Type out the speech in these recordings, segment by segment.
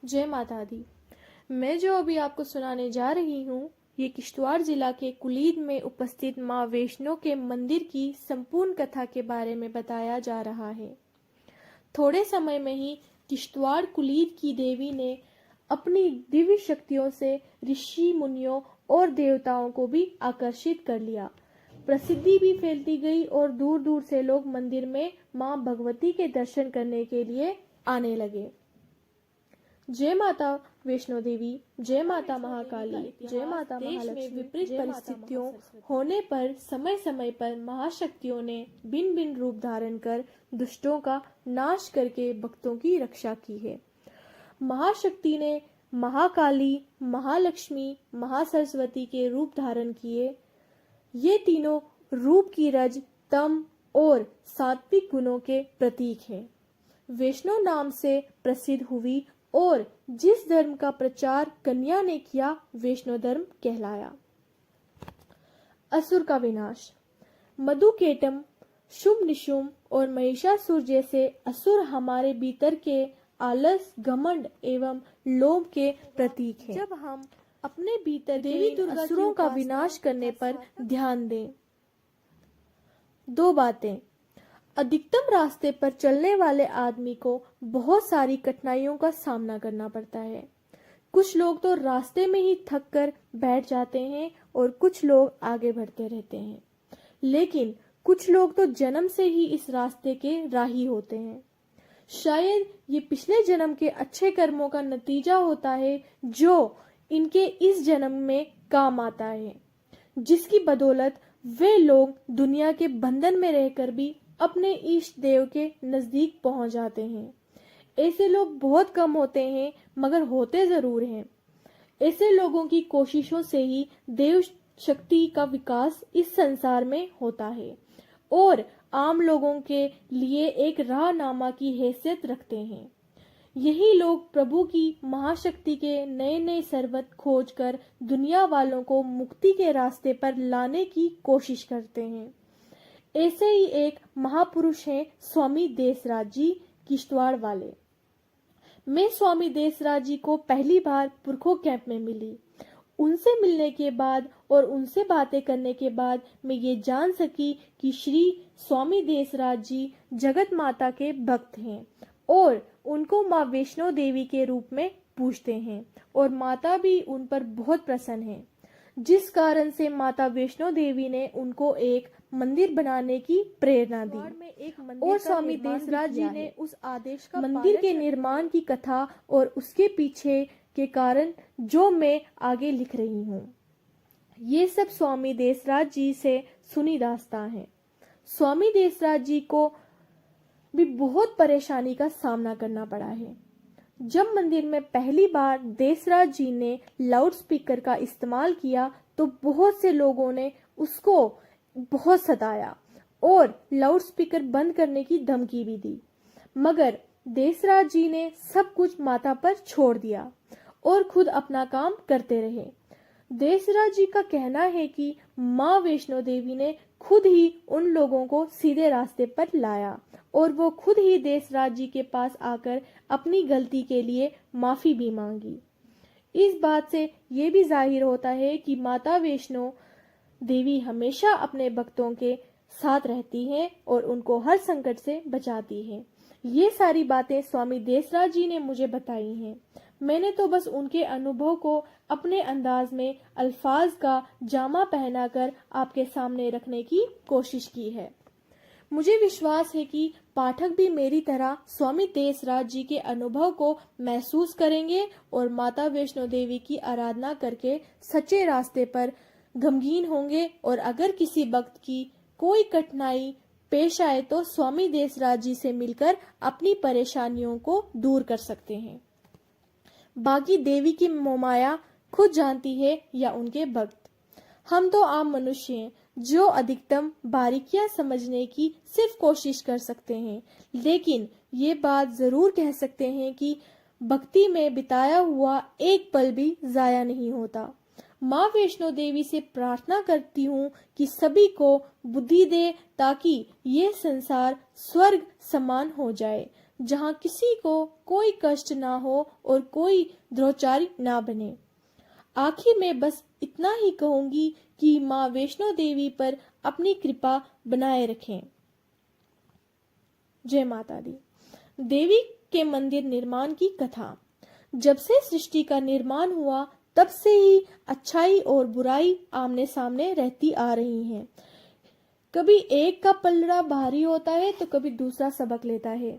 जय माता दी। मैं जो अभी आपको सुनाने जा रही हूँ, ये किश्तवाड़ जिला के कुलीद में उपस्थित माँ वैष्णो के मंदिर की संपूर्ण कथा के बारे में बताया जा रहा है। थोड़े समय में ही किश्तवाड़ कुलीद की देवी ने अपनी दिव्य शक्तियों से ऋषि मुनियों और देवताओं को भी आकर्षित कर लिया। प्रसिद्धि भी फैलती गई और दूर दूर से लोग मंदिर में माँ भगवती के दर्शन करने के लिए आने लगे। जय माता वैष्णो देवी, जय माता महाकाली, जय माता महालक्ष्मी। देश में विपरीत परिस्थितियों होने पर समय समय पर महाशक्तियों ने भिन्न भिन्न रूप धारण कर दुष्टों का नाश करके भक्तों की रक्षा की है। महाशक्ति ने महाकाली, महालक्ष्मी, महासरस्वती के रूप धारण किए। ये तीनों रूप की रज, तम और सात्विक गुणों के प्रतीक हैं। वैष्णो नाम से प्रसिद्ध हुई और जिस धर्म का प्रचार कन्या ने किया, वैष्णो धर्म कहलाया। असुर का विनाश। मधुकेटम, शुंभ निशुंभ और महिषासुर जैसे असुर हमारे भीतर के आलस, घमंड एवं लोभ के प्रतीक हैं। जब हम अपने भीतर देवी दुर्गा असुरों का विनाश करने पर ध्यान दें। दो बातें। अधिकतम रास्ते पर चलने वाले आदमी को बहुत सारी कठिनाइयों का सामना करना पड़ता है। कुछ लोग तो रास्ते में ही थक कर बैठ जाते हैं और कुछ लोग आगे बढ़ते रहते हैं, लेकिन कुछ लोग तो जन्म से ही इस रास्ते के राही होते हैं। शायद ये पिछले जन्म के अच्छे कर्मों का नतीजा होता है जो इनके इस जन्म में काम आता है, जिसकी बदौलत वे लोग दुनिया के बंधन में रहकर भी अपने इष्ट देव के नजदीक पहुंच जाते हैं। ऐसे लोग बहुत कम होते हैं, मगर होते जरूर हैं। ऐसे लोगों की कोशिशों से ही देव शक्ति का विकास इस संसार में होता है और आम लोगों के लिए एक राहनामा की हैसियत रखते हैं। यही लोग प्रभु की महाशक्ति के नए नए सर्वत खोजकर दुनिया वालों को मुक्ति के रास्ते पर लाने की कोशिश करते हैं। ऐसे ही एक महापुरुष हैं स्वामी देसराज जी, किश्तवाड़ वाले। मैं स्वामी देसराज जी को पहली बार पुरखो कैंप में मिली। उनसे मिलने के बाद और उनसे बातें करने के बाद मैं ये जान सकी कि श्री स्वामी देसराज जी जगत माता के भक्त हैं और उनको माँ वैष्णो देवी के रूप में पूजते हैं और माता भी उन पर बहुत प्रसन्न है, जिस कारण से माता वैष्णो देवी ने उनको एक मंदिर बनाने की प्रेरणा दी और स्वामी देसराज जी ने उस आदेश का मंदिर के निर्माण की कथा और उसके पीछे के कारण जो मैं आगे लिख रही हूँ, ये सब स्वामी देसराज जी से सुनी दास्तां है। स्वामी देसराज जी को भी बहुत परेशानी का सामना करना पड़ा है। जब मंदिर में पहली बार देसराज जी ने लाउड स्पीकर का इस्तेमाल किया तो बहुत से लोगों ने उसको बहुत सताया और लाउड स्पीकर बंद करने की धमकी भी दी, मगर देसराज जी ने सब कुछ माता पर छोड़ दिया और खुद अपना काम करते रहे। देसराज जी का कहना है कि माँ वैष्णो देवी ने खुद ही उन लोगों को सीधे रास्ते पर लाया और वो खुद ही देसराज जी के पास आकर अपनी गलती के लिए माफी भी मांगी। इस बात से ये भी जाहिर होता है कि माता वैष्णो देवी हमेशा अपने भक्तों के साथ रहती हैं और उनको हर संकट से बचाती हैं। ये सारी बातें स्वामी देसराज जी ने मुझे बताई हैं। मैंने तो बस उनके अनुभव को अपने अंदाज में अल्फाज का जामा पहनाकर आपके सामने रखने की कोशिश की है। मुझे विश्वास है कि पाठक भी मेरी तरह स्वामी देसराज जी के अनुभव को महसूस करेंगे और माता वैष्णो देवी की आराधना करके सच्चे रास्ते पर गमगीन होंगे और अगर किसी भक्त की कोई कठिनाई पेश आए तो स्वामी देसराज जी से मिलकर अपनी परेशानियों को दूर कर सकते हैं। बाकी देवी की मोमाया खुद जानती है या उनके भक्त। हम तो आम मनुष्य हैं जो अधिकतम बारीकियां समझने की सिर्फ कोशिश कर सकते हैं, लेकिन ये बात जरूर कह सकते हैं कि भक्ति में बिताया हुआ एक पल भी जाया नहीं होता। माँ वैष्णो देवी से प्रार्थना करती हूँ कि सभी को बुद्धि दे ताकि ये संसार स्वर्ग समान हो जाए। जहाँ किसी को कोई कष्ट ना हो और कोई द्रोचारी ना बने। आखिर में बस इतना ही कहूंगी कि माँ वैष्णो देवी पर अपनी कृपा बनाए रखें। जय माता दी। देवी के मंदिर निर्माण की कथा। जब से सृष्टि का निर्माण हुआ तब से ही अच्छाई और बुराई आमने सामने रहती आ रही हैं। कभी एक का पलड़ा भारी होता है तो कभी दूसरा सबक लेता है।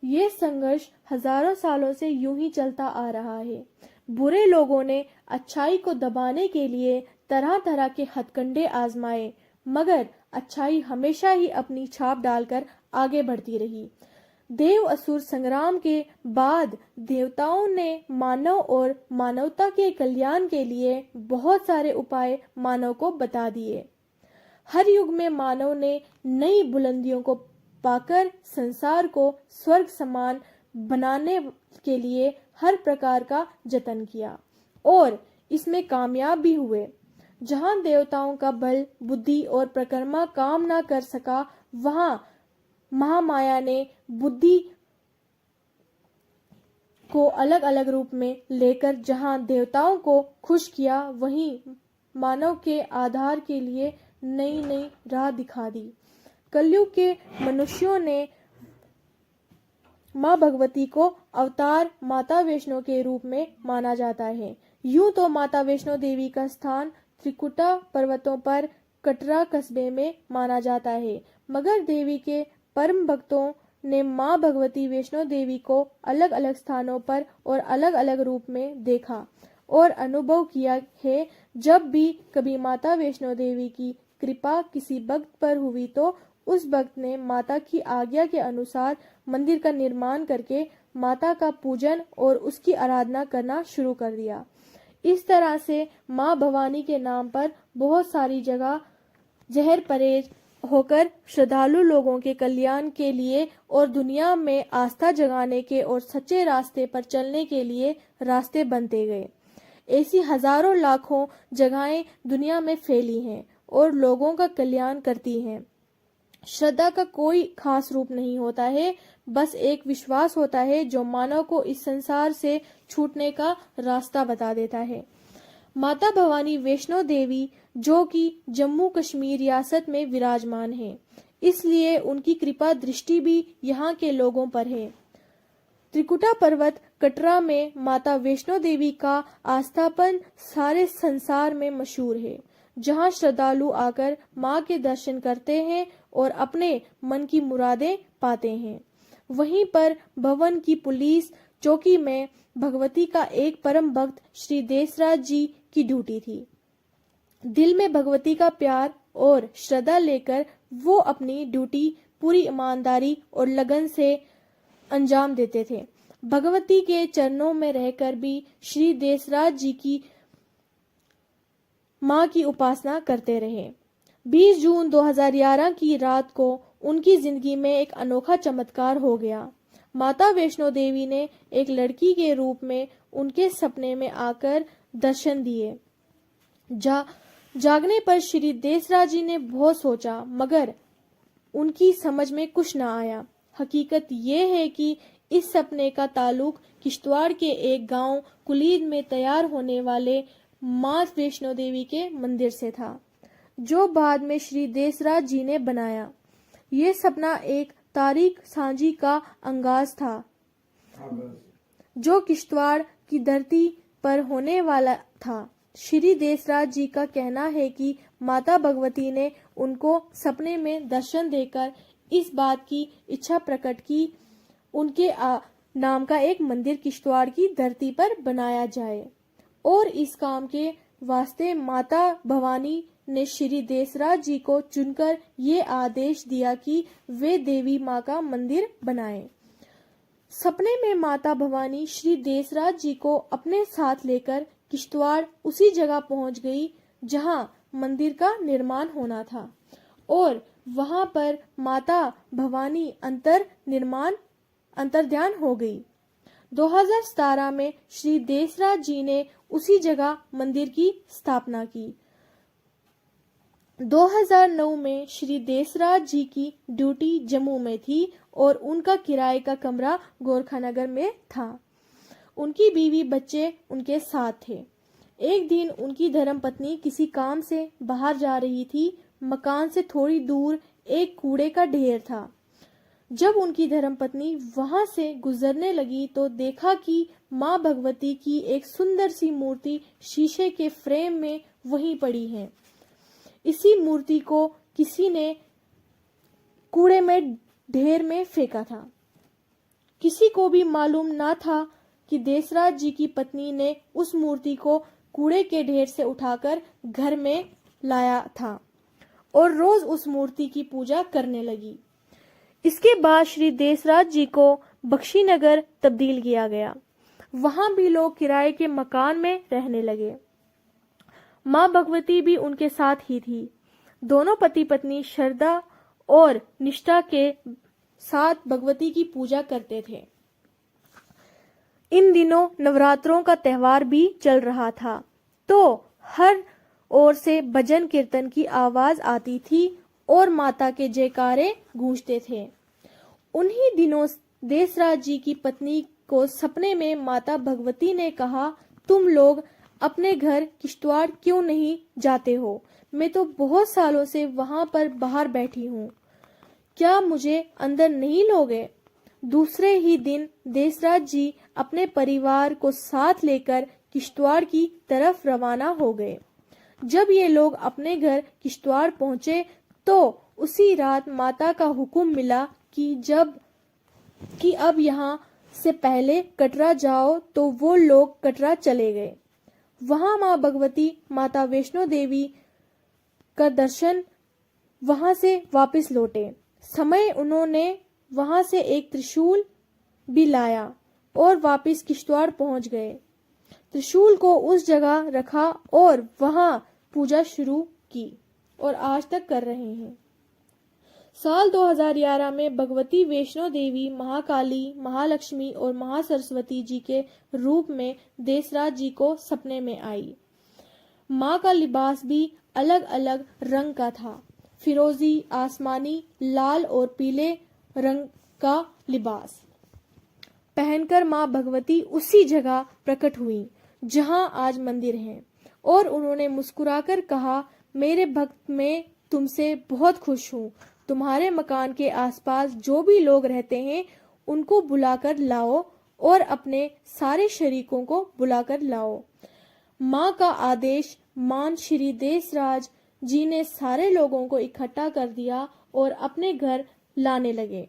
ये संघर्ष हजारों सालों से यूं ही चलता आ रहा है। बुरे लोगों ने अच्छाई को दबाने के लिए तरह तरह के हथकंडे आजमाए, मगर अच्छाई हमेशा ही अपनी छाप डालकर आगे बढ़ती रही। देव असुर संग्राम के बाद देवताओं ने मानव और मानवता के कल्याण के लिए बहुत सारे उपाय मानव को बता दिए। हर युग में मानव ने नई बुलंदियों को पाकर संसार को स्वर्ग समान बनाने के लिए हर प्रकार का जतन किया और इसमें कामयाब भी हुए। जहां देवताओं का बल, बुद्धि और प्रकर्मा काम ना कर सका, वहां महामाया ने बुद्धि को अलग अलग रूप में लेकर जहां देवताओं को खुश किया, वहीं मानव के आधार के लिए नई नई राह दिखा दी। कलयुग के मनुष्यों ने माँ भगवती को अवतार माता वैष्णो के रूप में माना जाता है। यूं तो माता वैष्णो देवी का स्थान त्रिकुटा पर्वतों पर कटरा कस्बे में माना जाता है, मगर देवी के परम भक्तों ने माँ भगवती वैष्णो देवी को अलग अलग स्थानों पर और अलग अलग रूप में देखा और अनुभव किया है। जब भी कभी माता वैष्णो देवी की कृपा किसी भक्त पर हुई तो उस भक्त ने माता की आज्ञा के अनुसार मंदिर का निर्माण करके माता का पूजन और उसकी आराधना करना शुरू कर दिया। इस तरह से माँ भवानी के नाम पर बहुत सारी जगह जहर परेज होकर श्रद्धालु लोगों के कल्याण के लिए और दुनिया में आस्था जगाने के और सच्चे रास्ते पर चलने के लिए रास्ते बनते गए। ऐसी हजारों लाखों जगहें दुनिया में फैली हैं और लोगों का कल्याण करती हैं। श्रद्धा का कोई खास रूप नहीं होता है, बस एक विश्वास होता है जो मानव को इस संसार से छूटने का रास्ता बता देता है। माता भवानी वैष्णो देवी जो कि जम्मू कश्मीर रियासत में विराजमान है, इसलिए उनकी कृपा दृष्टि भी यहाँ के लोगों पर है। त्रिकुटा पर्वत कटरा में माता वैष्णो देवी का आस्थापन सारे संसार में मशहूर है, जहाँ श्रद्धालु आकर माँ के दर्शन करते हैं और अपने मन की मुरादें पाते हैं। वहीं पर भवन की पुलिस चौकी में भगवती का एक परम भक्त श्री देसराज जी की ड्यूटी थी। दिल में भगवती का प्यार और श्रद्धा लेकर वो अपनी ड्यूटी पूरी ईमानदारी और लगन से अंजाम देते थे। भगवती के चरणों में रहकर भी श्री देसराज जी की माँ की उपासना करते रहे। 20 जून 2011 की रात को उनकी जिंदगी में एक अनोखा चमत्कार हो गया। माता वैष्णो देवी ने एक लड़की के रूप में उनके सपने में आकर दर्शन दिए। जागने पर श्री देसराज जी ने बहुत सोचा, मगर उनकी समझ में कुछ न आया। हकीकत ये है कि इस सपने का ताल्लुक किश्तवाड़ के एक गांव कुलीद में तैयार होने वाले माँ वैष्णो देवी के मंदिर से था, जो बाद में श्री देसराज जी ने बनाया। ये सपना एक तारीख सांझी का अंगाज था, जो किश्तवाड़ की धरती पर होने वाला था। श्री देसराज जी का कहना है कि माता भगवती ने उनको सपने में दर्शन देकर इस बात की इच्छा प्रकट की उनके नाम का एक मंदिर किश्तवाड़ की धरती पर बनाया जाए, और इस काम के वास्ते माता भवानी ने श्री देसराज जी को चुनकर ये आदेश दिया कि वे देवी माँ का मंदिर बनाएं। सपने में माता भवानी श्री देसराज जी को अपने साथ लेकर किश्तवाड़ उसी जगह पहुंच गई जहां मंदिर का निर्माण होना था, और वहां पर माता भवानी अंतर्ध्यान हो गई। 2017 में श्री देसराज जी ने उसी जगह मंदिर की स्थापना की। 2009 में श्री देसराज जी की ड्यूटी जम्मू में थी और उनका किराए का कमरा गोरखानगर में था। उनकी बीवी बच्चे उनके साथ थे। एक दिन उनकी धर्मपत्नी किसी काम से बाहर जा रही थी। मकान से थोड़ी दूर एक कूड़े का ढेर था। जब उनकी धर्मपत्नी वहां से गुजरने लगी तो देखा कि मां भगवती की एक सुंदर सी मूर्ति शीशे के फ्रेम में वहीं पड़ी है। इसी मूर्ति को किसी ने कूड़े में ढेर में फेंका था। किसी को भी मालूम ना था कि देसराज जी की पत्नी ने उस मूर्ति को कूड़े के ढेर से उठाकर घर में लाया था और रोज उस मूर्ति की पूजा करने लगी। इसके बाद श्री देसराज जी को बख्शीनगर तब्दील किया गया। वहां भी लोग किराए के मकान में रहने लगे। मां भगवती भी उनके साथ ही थी। दोनों पति पत्नी श्रद्धा और निष्ठा के साथ भगवती की पूजा करते थे। इन दिनों नवरात्रों का त्योहार भी चल रहा था, तो हर ओर से भजन कीर्तन की आवाज आती थी और माता के जयकारे गूंजते थे। उन्हीं दिनों देसराज जी की पत्नी को सपने में माता भगवती ने कहा, तुम लोग अपने घर किश्तवाड़ क्यों नहीं जाते हो? मैं तो बहुत सालों से वहां पर बाहर बैठी हूँ, क्या मुझे अंदर नहीं लोगे? दूसरे ही दिन देसराज जी अपने परिवार को साथ लेकर किश्तवाड़ की तरफ रवाना हो गए। जब ये लोग अपने घर किश्तवाड़ पहुंचे तो उसी रात माता का हुक्म मिला कि अब यहाँ से पहले कटरा जाओ, तो वो लोग कटरा चले गए। वहां मां भगवती माता वैष्णो देवी का दर्शन वहां से वापस लौटे समय उन्होंने वहां से एक त्रिशूल भी लाया और वापस किश्तवाड़ पहुंच गए। त्रिशूल को उस जगह रखा और वहां पूजा शुरू की और आज तक कर रहे हैं। साल 2011 में भगवती वैष्णो देवी महाकाली, महालक्ष्मी और महासरस्वती जी के रूप में देसराज जी को सपने में आई। मां का लिबास भी अलग अलग रंग का था, फिरोजी, आसमानी, लाल और पीले रंग का लिबास पहनकर मां भगवती उसी जगह प्रकट हुई जहां आज मंदिर है और उन्होंने मुस्कुराकर कहा, मेरे भक्त मैं तुमसे बहुत खुश हूँ। तुम्हारे मकान के आसपास जो भी लोग रहते हैं उनको बुलाकर लाओ और अपने सारे शरीकों को बुलाकर लाओ। मां का आदेश मान श्री देसराज जी ने सारे लोगों को इकट्ठा कर दिया और अपने घर लाने लगे।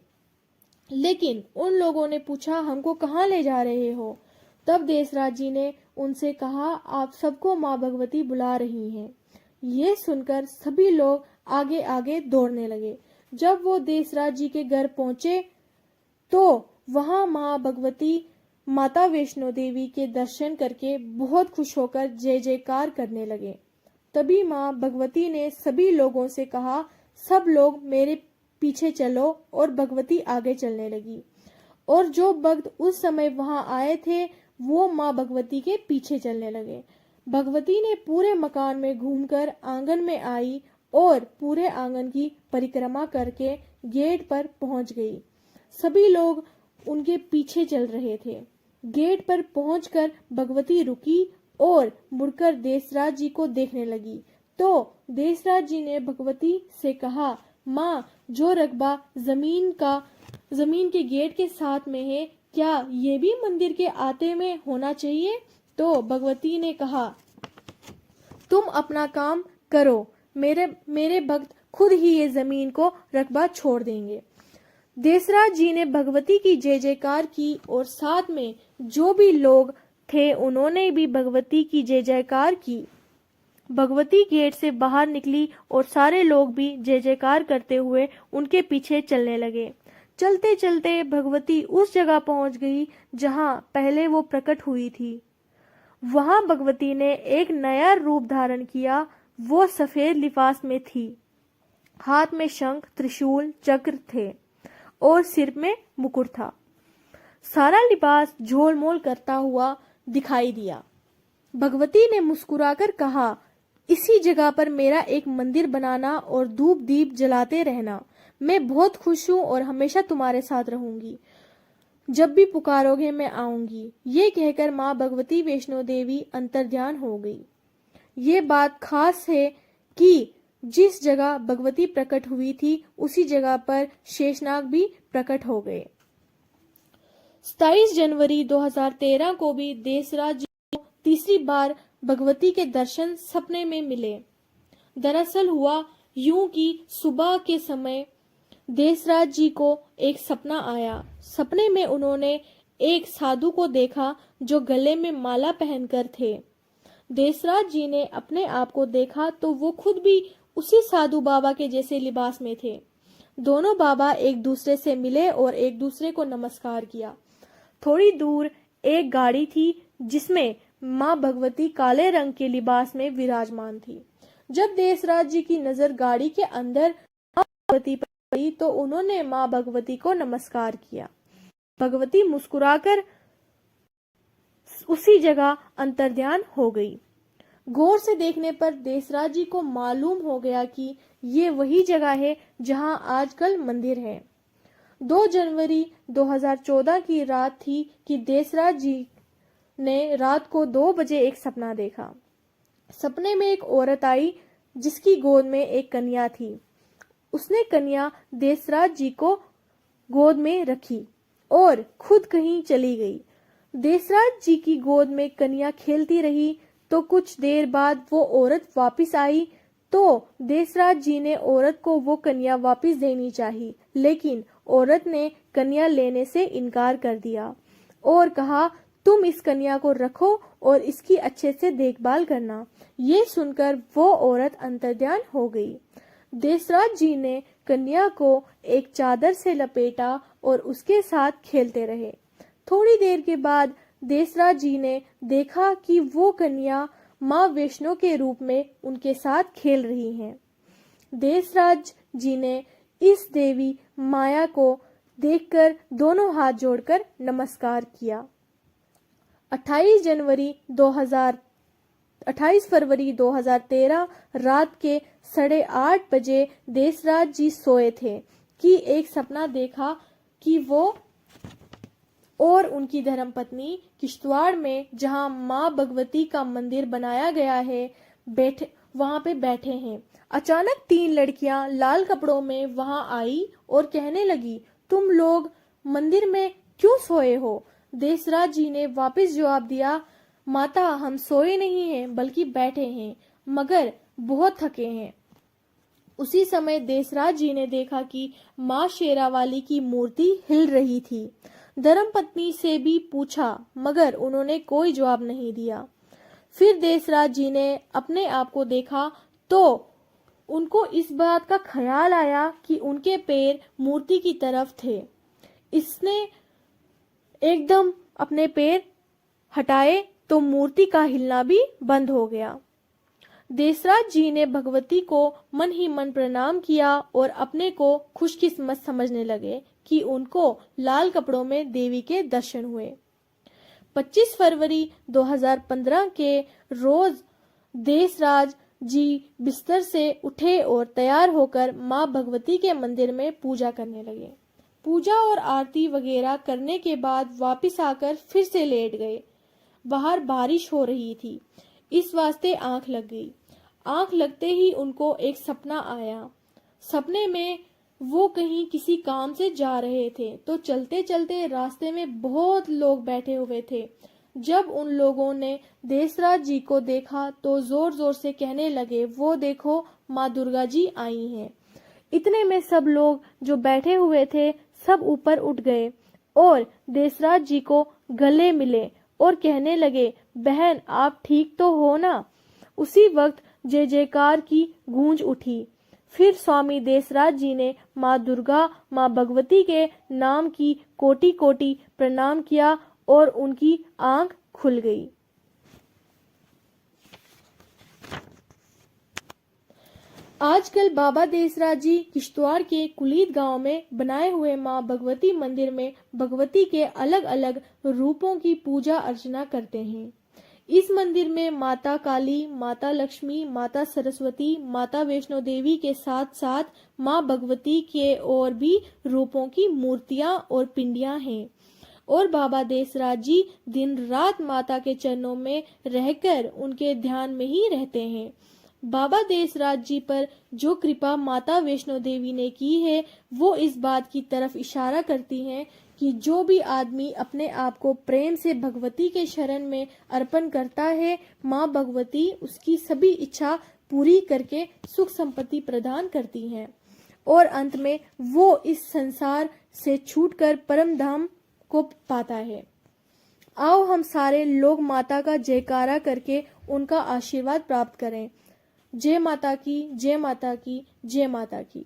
लेकिन उन लोगों ने पूछा, हमको कहाँ ले जा रहे हो? तब देसराज जी ने उनसे कहा, आप सबको मां भगवती बुला रही हैं। ये सुनकर सभी लोग आगे आगे दौड़ने लगे। जब वो देसराज जी के घर पहुंचे तो वहां मां भगवती माता वैष्णो देवी के दर्शन करके बहुत खुश होकर जय जयकार करने लगे। तभी मां भगवती ने सभी लोगों से कहा, सब लोग मेरे पीछे चलो, और भगवती आगे चलने लगी और जो भक्त उस समय वहां आए थे वो मां भगवती के पीछे चलने लगे। भगवती ने पूरे मकान में घूमकर आंगन में आई और पूरे आंगन की परिक्रमा करके गेट पर पहुंच गई। सभी लोग उनके पीछे चल रहे थे। गेट पर पहुंचकर भगवती रुकी और मुड़कर देसराज जी को देखने लगी तो देसराज जी ने भगवती से कहा, माँ, जो रकबा जमीन के गेट के साथ में है, क्या ये भी मंदिर के आते में होना चाहिए? तो भगवती ने कहा, तुम अपना काम करो, मेरे भक्त खुद ही ये जमीन को रकबा छोड़ देंगे। देसराज जी ने भगवती की जय जयकार की और साथ में जो भी लोग थे उन्होंने भी भगवती की जय जयकार की। भगवती गेट से बाहर निकली और सारे लोग भी जय जयकार करते हुए उनके पीछे चलने लगे। चलते चलते भगवती उस जगह पहुंच गई जहां पहले वो प्रकट हुई थी। वहां भगवती ने एक नया रूप धारण किया। वो सफेद लिबास में थी, हाथ में शंख, त्रिशूल, चक्र थे और सिर में मुकुट था। सारा लिबास झोलमोल करता हुआ दिखाई दिया। भगवती ने मुस्कुराकर कहा, इसी जगह पर मेरा एक मंदिर बनाना और धूप दीप जलाते रहना। मैं बहुत खुश हूँ और हमेशा तुम्हारे साथ रहूंगी। जब भी पुकारोगे मैं आऊंगी। ये कहकर माँ भगवती वैष्णो देवी अंतर्ध्यान हो गई। ये बात खास है कि जिस जगह भगवती प्रकट हुई थी उसी जगह पर शेषनाग भी प्रकट हो गए। 27 जनवरी 2013 को भी देसराज जी को तीसरी बार भगवती के दर्शन सपने में मिले। दरअसल हुआ यूं कि सुबह के समय देसराज जी को एक सपना आया। सपने में उन्होंने एक साधु को देखा जो गले में माला पहनकर थे। देसराज जी ने अपने आप को देखा तो वो खुद भी उसी साधु बाबा के जैसे लिबास में थे। दोनों बाबा एक दूसरे से मिले और एक दूसरे को नमस्कार किया। थोड़ी दूर एक गाड़ी थी जिसमें माँ भगवती काले रंग के लिबास में विराजमान थी। जब देसराज जी की नजर गाड़ी के अंदर माँ भगवती पर पड़ी तो उन्होंने माँ भगवती को नमस्कार किया। भगवती मुस्कुराकर उसी जगह अंतर्ध्यान हो गई। गौर से देखने पर देसराज जी को मालूम हो गया कि ये वही जगह है जहां आजकल मंदिर है। 2 जनवरी 2014 की रात थी कि देसराज जी ने रात को 2 बजे एक सपना देखा। सपने में एक औरत आई जिसकी गोद में एक कन्या थी। उसने कन्या देसराज जी को गोद में रखी और खुद कहीं चली गई। देसराज जी की गोद में कन्या खेलती रही तो कुछ देर बाद वो औरत वापस आई तो देसराज जी ने औरत को वो कन्या वापस देनी चाहिए, लेकिन औरत ने कन्या लेने से इनकार कर दिया और कहा तुम इस कन्या को रखो और इसकी अच्छे से देखभाल करना। ये सुनकर वो औरत अंतर्ध्यान हो गई। देसराज जी ने कन्या को एक चादर से लपेटा और उसके साथ खेलते रहे। थोड़ी देर के बाद देसराज जी ने देखा कि वो कन्या माँ वैष्णो के रूप में उनके साथ खेल रही हैं। देसराज जी ने इस देवी माया को देखकर दोनों हाथ जोड़कर नमस्कार किया। 28 फरवरी 2013 रात के 8:30 बजे देसराज जी सोए थे कि एक सपना देखा कि वो और उनकी धर्मपत्नी किश्तवाड़ में जहां मां भगवती का मंदिर बनाया गया है वहां पे बैठे हैं। अचानक 3 लड़कियां लाल कपड़ों में वहां आई और कहने लगी तुम लोग मंदिर में क्यों सोए हो? देसराज जी ने वापस जवाब दिया माता हम सोए नहीं हैं बल्कि बैठे हैं मगर बहुत थके हैं। उसी समय देसराज जी ने देखा कि माँ शेरावाली की मूर्ति हिल रही थी। धर्मपत्नी से भी पूछा मगर उन्होंने कोई जवाब नहीं दिया। फिर देसराज जी ने अपने आप को देखा तो उनको इस बात का ख्याल आया कि उनके पैर मूर्ति की तरफ थे। इसने एकदम अपने पैर हटाए तो मूर्ति का हिलना भी बंद हो गया। देसराज जी ने भगवती को मन ही मन प्रणाम किया और अपने को खुशकिस्मत समझने लगे कि उनको लाल कपड़ों में देवी के दर्शन हुए। 25 फरवरी 2015 के रोज देसराज जी बिस्तर से उठे और तैयार होकर माँ भगवती के मंदिर में पूजा करने लगे। पूजा और आरती वगैरह करने के बाद वापस आकर फिर से लेट गए। बाहर बारिश हो रही थी, इस वास्ते आंख लग गई। आंख लगते ही उनको एक सपना आया। सपने में वो कहीं किसी काम से जा रहे थे तो चलते चलते रास्ते में बहुत लोग बैठे हुए थे। जब उन लोगों ने देसराज जी को देखा तो जोर जोर से कहने लगे वो देखो माँ दुर्गा जी आई हैं। इतने में सब लोग जो बैठे हुए थे सब ऊपर उठ गए और देसराज जी को गले मिले और कहने लगे बहन आप ठीक तो हो ना? उसी वक्त जय जयकार की गूंज उठी। फिर स्वामी देसराज जी ने माँ दुर्गा माँ भगवती के नाम की कोटि कोटि प्रणाम किया और उनकी आंख खुल गई। आजकल बाबा देसराज जी किश्तवाड़ के कुलीद गांव में बनाए हुए माँ भगवती मंदिर में भगवती के अलग अलग रूपों की पूजा अर्चना करते हैं। इस मंदिर में माता काली, माता लक्ष्मी, माता सरस्वती, माता वैष्णो देवी के साथ साथ माँ भगवती के और भी रूपों की मूर्तियां और पिंडियां हैं। और बाबा देसराज जी दिन रात माता के चरणों में रहकर उनके ध्यान में ही रहते हैं। बाबा देसराज जी पर जो कृपा माता वैष्णो देवी ने की है वो इस बात की तरफ इशारा करती है कि जो भी आदमी अपने आप को प्रेम से भगवती के शरण में अर्पण करता है, माँ भगवती उसकी सभी इच्छा पूरी करके सुख संपत्ति प्रदान करती हैं और अंत में वो इस संसार से छूटकर परम धाम को पाता है। आओ हम सारे लोग माता का जयकारा करके उनका आशीर्वाद प्राप्त करें। जय माता की, जय माता की, जय माता की।